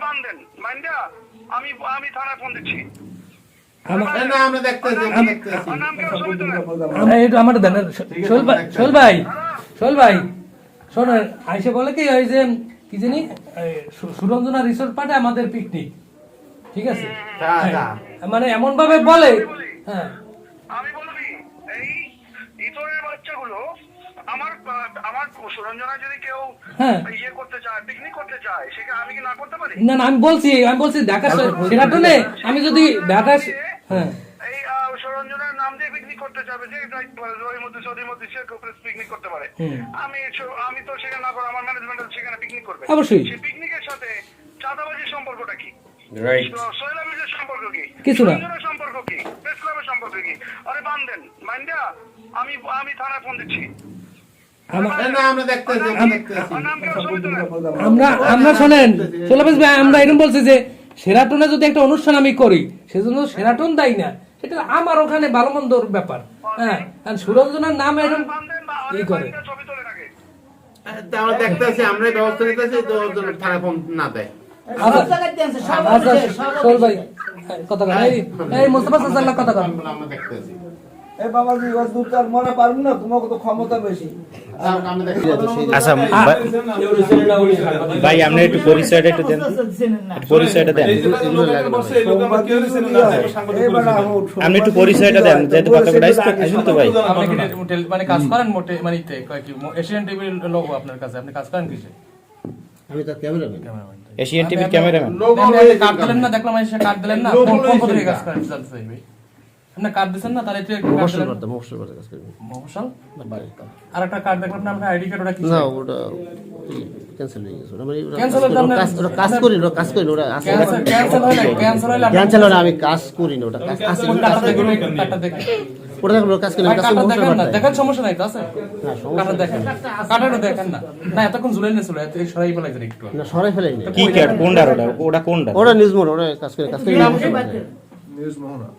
বান্ধেন মাইন্ডা আমি আমি থানায় ফোন দিচ্ছি। আমরা দেখতেছি নাম কেউ ছবি তোলেন। আমাদের দেন সোহেল ভাই শোনেন আইসে বলে কি ওই যে কি জানি সুরঞ্জনা রিসোর্ট পাটে আমাদের পিকনিক, ঠিক আছে? মানে এমন ভাবে বলে, হ্যাঁ আমি বলবি এই ইতরের বাচ্চাগুলো আমার আমার সুরঞ্জনা যদি কেউ ইয়ে করতে চায়, পিকনিক করতে চায়, সেটা আমি কি না করতে পারি? না না আমি বলছি ঢাকা সেরাটনে আমি যদি ঢাকা, হ্যাঁ এই সুরঞ্জনার নাম দিয়ে পিকনিক করতে চাবে, যে সৌদির মধ্যে সে পিকনিক করতে পারে। আমি তো সেখানে না করে আমার ম্যানেজমেন্ট সেখানে পিকনিক করবে। অবশ্যই সেই পিকনিকের সাথে চাঁদাবাজির সম্পর্কটা কি? রাইট সোহেল আমিরের সম্পর্ক কি? কিছু না। সুরঞ্জনার সম্পর্ক কি? প্রেস ক্লাবের সম্পর্ক কি? আরে বান্ধেন মাইন্ডা আমি আমি থানায় ফোন দিচ্ছি। আমরা দেখতেছি নাম কেউ ছবি তোলেন। আমরা শোনেন সোলাবেশ ভাই, আমরা এরকম বলছি যে সেরাটনে যদি একটা অনুষ্ঠান আমি করি সেজন্য সেরাটন দায়ী না, সেটা আমার ওখানে ভালো মন্দর ব্যাপার। হ্যাঁ আর সুরঞ্জনার নাম এরকম ই করে। ছবি তোলেন আগে। আমরা দেখতেছি, আমরা ব্যবস্থা নিতেছি তো থানা ফোন না দেয়। সোহেল ভাই কথা কন, এই মুস্তাফা সাল্লাল্লাহ কথা কন। আমরা দেখতেছি বাবাজি দুটার মনে পারবো না, তোমাকে তো ক্ষমতা বেশি। আচ্ছা ভাই আপনি একটু পরিচয়টা একটু দেন, পরিচয়টা দেন, আপনি একটু পরিচয়টা দেন যেহেতু কথা আসুন তো ভাই। মানে কাজ করেন মোটে মানে এশিয়ান টিভির লোগো আপনার কাছে, আপনি কাজ করেন কিসে? আমি তো ক্যামেরাম্যান। এশিয়ান টিভির ক্যামেরাম্যান। কার্ড দিলেন না, দেখলাম এসে কার্ড দিলেন না, কোন পদ্ধতি কাজ করেন চলছে ভাই? আপনি কার্ড দিবেন না তাহলে একটু মফস্বল করতে কাজ করি। মফস্বল আর একটা কার্ড দেখলাম না, আপনার আইডি কার্ড, ওটা কি? না ওটা ক্যান্সেল হয়ে গেছে। মানে ক্যান্সেল হলো না, ওটা কাজ করি না, কাজ করি না, ওটা ক্যান্সেল হলে আমি কাজ করি না, ওটা কাজ আছে। কার্ডটা দেখুন ওটা দেখো কাজ করি না, কাজ দেখেন না, দেখেন সমস্যা নাই তো আছে? কার্ডটা দেখেন, কার্ডটা দেখেন না, না এতক্ষণ ঝুলাই নিয়েছিল, এত সরাই ফেলাই যায় একটু। না সরাই ফেলাই না। কি কার্ড কোনটা? ওটা কোনটা? ওটা নিউজ মোড, ওটা কাজ করি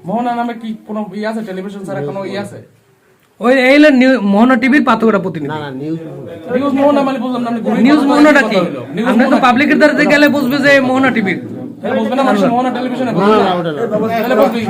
মোহনা নামে কি কোনো ই আছে? টেলিভিশন ছাড়া কোনো ই আছে? ওই এইলে মোহনা টিভির পাতোড়া প্রতিনিধি। না না নিউজ মোহনা মানে বুঝলাম না, নিউজ মোহনাটা কি? আপনি তো পাবলিকের দ্বারা গেলে বুঝবে যে মোহনা টিভির, বুঝবে না মানুষ মোহনা টেলিভিশনে বুঝবে না। না ওটা না। তাহলে বুঝবে কি?